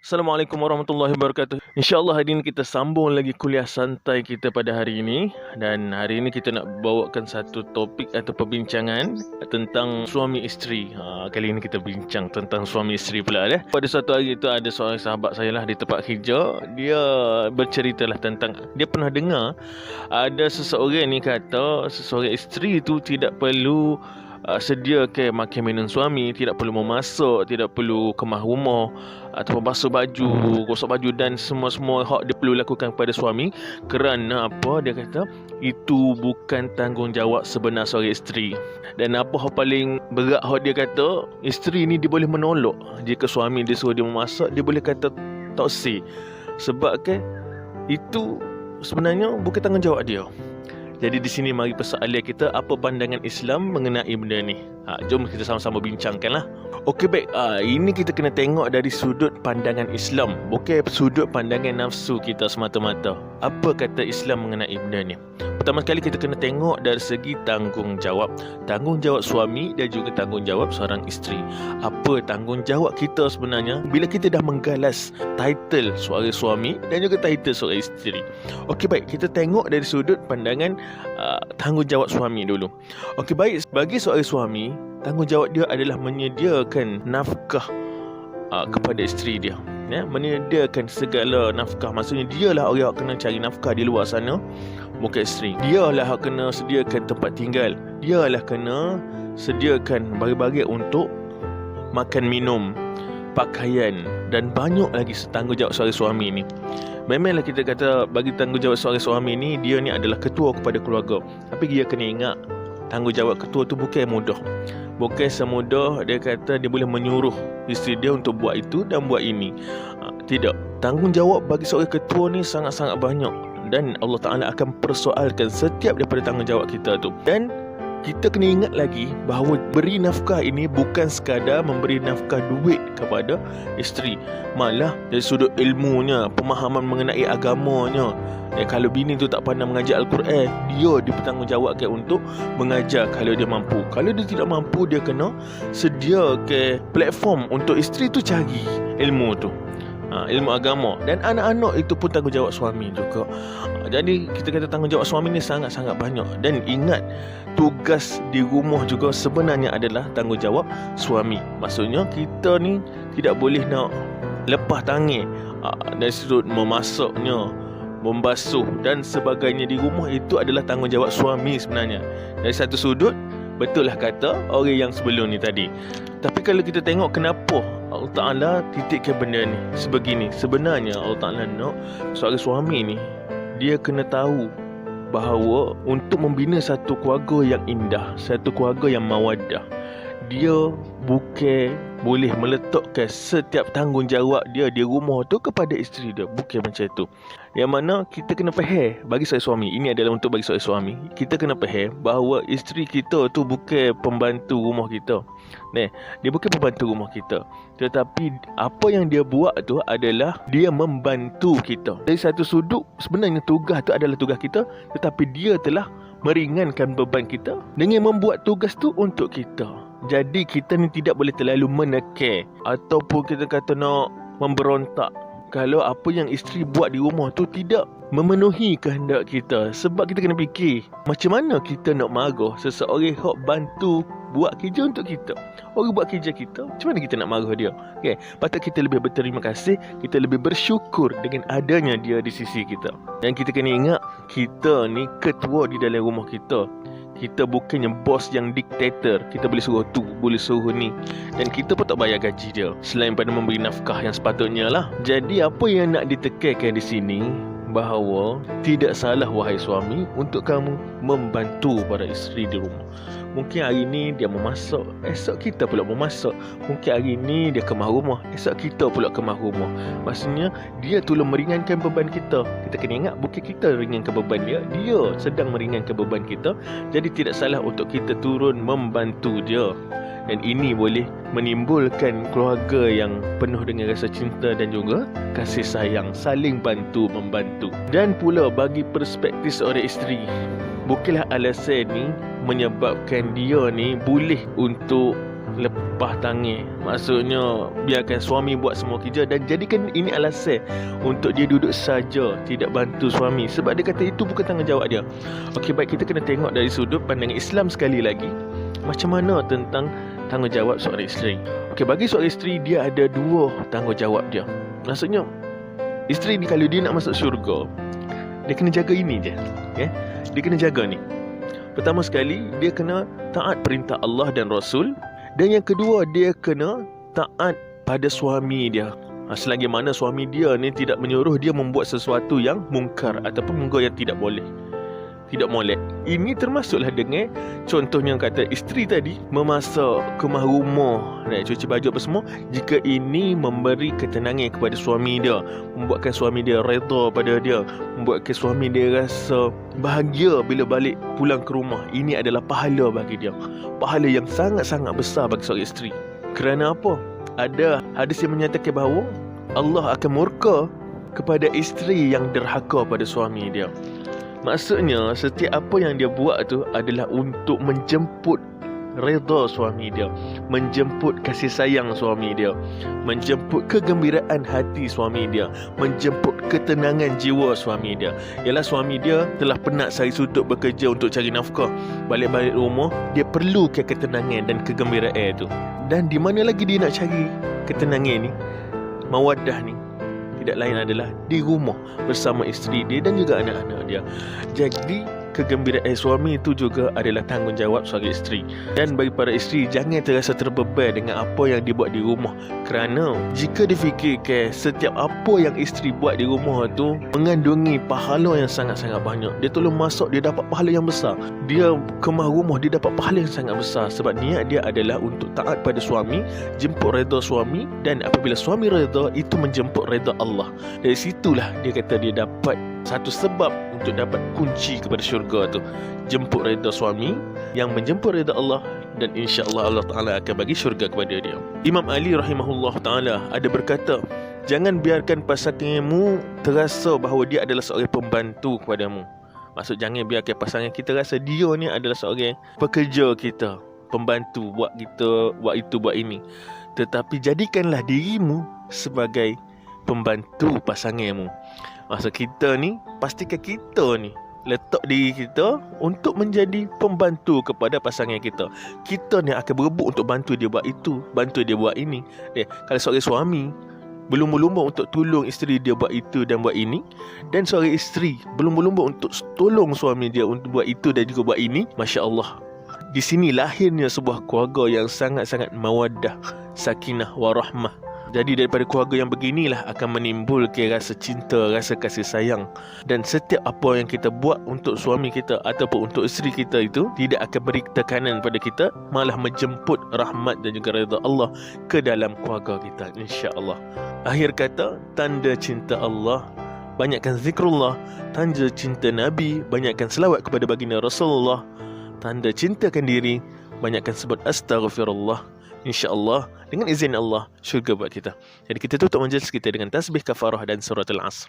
Assalamualaikum warahmatullahi wabarakatuh. InsyaAllah hari ini kita sambung lagi kuliah santai kita pada hari ini. Dan hari ini kita nak bawakan satu topik atau perbincangan tentang suami isteri. Kali ini kita bincang tentang suami isteri pula. Pada satu hari itu ada seorang sahabat saya lah di tempat kerja. Dia berceritalah tentang, dia pernah dengar ada seseorang ni kata seseorang isteri itu tidak perlu sediakan makan minum suami, tidak perlu memasak, tidak perlu kemas rumah ataupun basuh baju, gosok baju dan semua-semua hak dia perlu lakukan kepada suami. Kerana apa? Dia kata itu bukan tanggungjawab sebenar seorang isteri. Dan apa hak paling berat hak dia kata, isteri ni dia boleh menolak. Jika suami dia suruh dia memasak, dia boleh kata tak say. Sebab ke itu sebenarnya bukan tanggungjawab dia. Jadi di sini mari persoalan kita, apa pandangan Islam mengenai benda ni? Jom kita sama-sama bincangkanlah. Okey baik, ini kita kena tengok dari sudut pandangan Islam, bukan sudut pandangan nafsu kita semata-mata. Apa kata Islam mengenai benda ni? Pertama sekali kita kena tengok dari segi tanggungjawab. Tanggungjawab suami dan juga tanggungjawab seorang isteri. Apa tanggungjawab kita sebenarnya bila kita dah menggalas title seorang suami dan juga title seorang isteri? Okey baik, kita tengok dari sudut pandangan tanggungjawab suami dulu. Okey baik, bagi seorang suami, tanggungjawab dia adalah menyediakan nafkah kepada isteri dia. Menyediakan segala nafkah. Maksudnya dialah orang yang kena cari nafkah di luar sana, bukan isteri. Dialah yang kena sediakan tempat tinggal, dialah kena sediakan bagi-bagi untuk makan minum, pakaian dan banyak lagi tanggungjawab seorang suami ni. Memanglah kita kata bagi tanggungjawab seorang suami ni, dia ni adalah ketua kepada keluarga. Tapi dia kena ingat, tanggungjawab ketua tu bukan mudah. Bukan semudah dia kata dia boleh menyuruh isteri dia untuk buat itu dan buat ini. Tidak. Tanggungjawab bagi seorang ketua ni sangat-sangat banyak. Dan Allah Ta'ala akan persoalkan setiap daripada tanggungjawab kita tu. Dan kita kena ingat lagi bahawa beri nafkah ini bukan sekadar memberi nafkah duit kepada isteri. Malah dari sudut ilmunya, pemahaman mengenai agamanya. Kalau bini tu tak pandai mengajar Al-Quran, dia bertanggungjawabkan untuk mengajar kalau dia mampu. Kalau dia tidak mampu, dia kena sediakan platform untuk isteri tu cari ilmu tu, ilmu agama. Dan anak-anak itu pun tanggungjawab suami juga. Jadi kita kata tanggungjawab suami ni sangat-sangat banyak. Dan ingat, tugas di rumah juga sebenarnya adalah tanggungjawab suami. Maksudnya kita ni tidak boleh nak lepas tangan dari sudut memasaknya, membasuh dan sebagainya di rumah. Itu adalah tanggungjawab suami sebenarnya. Dari satu sudut, betul lah kata orang yang sebelum ni tadi. Tapi kalau kita tengok kenapa Allah Ta'ala titikkan benda ni sebegini. Sebenarnya Allah Ta'ala nak seorang suami ni, dia kena tahu bahawa untuk membina satu keluarga yang indah, satu keluarga yang mawaddah, dia bukan boleh meletakkan setiap tanggungjawab dia di rumah tu kepada isteri dia. Bukan macam tu. Yang mana kita kena faham, bagi seorang suami, ini adalah untuk bagi seorang suami, kita kena faham bahawa isteri kita tu bukan pembantu rumah kita. Dia bukan pembantu rumah kita, tetapi apa yang dia buat tu adalah dia membantu kita. Dari satu sudut, sebenarnya tugas tu adalah tugas kita, tetapi dia telah meringankan beban kita dengan membuat tugas tu untuk kita. Jadi kita ni tidak boleh terlalu menekan ataupun kita kata nak memberontak kalau apa yang isteri buat di rumah tu tidak memenuhi kehendak kita. Sebab kita kena fikir, macam mana kita nak marah seseorang yang bantu buat kerja untuk kita. Orang buat kerja kita, macam mana kita nak marah dia? Patut kita lebih berterima kasih, kita lebih bersyukur dengan adanya dia di sisi kita. Dan kita kena ingat, kita ni ketua di dalam rumah kita. Kita bukannya bos yang diktator. Kita boleh suruh tu, boleh suruh ni. Dan kita pun tak bayar gaji dia, selain pada memberi nafkah yang sepatutnya lah. Jadi apa yang nak ditekankan di sini, bahawa tidak salah wahai suami untuk kamu membantu para isteri di rumah. Mungkin hari ni dia memasak, esok kita pula memasak. Mungkin hari ni dia kemas rumah, esok kita pula kemas rumah. Maksudnya dia tolong meringankan beban kita. Kita kena ingat, bukan kita ringankan beban dia, dia sedang meringankan beban kita. Jadi tidak salah untuk kita turun membantu dia. Dan ini boleh menimbulkan keluarga yang penuh dengan rasa cinta dan juga kasih sayang, saling bantu-membantu. Dan pula bagi perspektif seorang isteri, bukanlah alasan ni menyebabkan dia ni boleh untuk lepas tangan. Maksudnya biarkan suami buat semua kerja dan jadikan ini alasan untuk dia duduk saja, tidak bantu suami, sebab dia kata itu bukan tanggungjawab dia. Okey, baik, kita kena tengok dari sudut pandangan Islam sekali lagi. Macam mana tentang tanggungjawab seorang isteri? Okey, bagi seorang isteri dia ada dua tanggungjawab dia. Maksudnya isteri ni kalau dia nak masuk syurga, dia kena jaga ini je. Dia kena jaga ni. Pertama sekali, dia kena taat perintah Allah dan Rasul. Dan yang kedua, dia kena taat pada suami dia. Selagi mana suami dia ni tidak menyuruh dia membuat sesuatu yang mungkar ataupun yang tidak boleh, tidak molek. Ini termasuklah dengan contohnya kata isteri tadi memasak, kemah rumah, cuci baju apa semua. Jika ini memberi ketenangan kepada suami dia, membuatkan suami dia redha pada dia, membuatkan suami dia rasa bahagia bila balik pulang ke rumah, ini adalah pahala bagi dia. Pahala yang sangat-sangat besar bagi seorang isteri. Kerana apa? Ada hadis yang menyatakan bahawa Allah akan murka kepada isteri yang derhaka pada suami dia. Maksudnya setiap apa yang dia buat tu adalah untuk menjemput redha suami dia, menjemput kasih sayang suami dia, menjemput kegembiraan hati suami dia, menjemput ketenangan jiwa suami dia. Ialah suami dia telah penat sehari suntuk bekerja untuk cari nafkah, balik-balik rumah dia perlukan ketenangan dan kegembiraan itu. Dan di mana lagi dia nak cari ketenangan ni, mawaddah ni? Tidak lain adalah di rumah bersama isteri dia dan juga anak-anak dia. Jadi kegembiraan suami itu juga adalah tanggungjawab seorang isteri. Dan bagi para isteri, jangan terasa terbeban dengan apa yang dibuat di rumah. Kerana jika difikirkan setiap apa yang isteri buat di rumah tu mengandungi pahala yang sangat-sangat banyak. Dia tolong masak, dia dapat pahala yang besar. Dia kemah rumah, dia dapat pahala yang sangat besar. Sebab niat dia adalah untuk taat pada suami, jemput redha suami. Dan apabila suami redha, itu menjemput redha Allah. Dari situlah dia kata dia dapat satu sebab untuk dapat kunci kepada syurga tu, jemput redha suami yang menjemput redha Allah, dan insya-Allah Allah Taala akan bagi syurga kepada dia. Imam Ali rahimahullah taala ada berkata, jangan biarkan pasanganmu terasa bahawa dia adalah seorang pembantu kepadamu. Maksud, jangan biarkan pasangan kita rasa dia ni adalah seorang pekerja kita, pembantu, buat kita buat itu buat ini. Tetapi jadikanlah dirimu sebagai pembantu pasanganmu. Maksud kita ni, pastikan kita ni letak diri kita untuk menjadi pembantu kepada pasangan kita. Kita ni akan berebut untuk bantu dia buat itu, bantu dia buat ini. Kalau seorang suami berlumba-lumba untuk tolong isteri dia buat itu dan buat ini, dan seorang isteri berlumba-lumba untuk tolong suami dia untuk buat itu dan juga buat ini, Masya Allah, di sini lahirnya sebuah keluarga yang sangat-sangat mawaddah, sakinah, warahmah. Jadi daripada keluarga yang beginilah akan menimbulkan rasa cinta, rasa kasih sayang. Dan setiap apa yang kita buat untuk suami kita ataupun untuk isteri kita itu tidak akan beri tekanan pada kita, malah menjemput rahmat dan juga redha Allah ke dalam keluarga kita, insya-Allah. Akhir kata, tanda cinta Allah, banyakkan zikrullah. Tanda cinta Nabi, banyakkan selawat kepada baginda Rasulullah. Tanda cintakan diri, banyakkan sebut astaghfirullah. InsyaAllah dengan izin Allah syurga buat kita. Jadi kita tutup majlis kita dengan tasbih kafarah dan surah Al-Asr.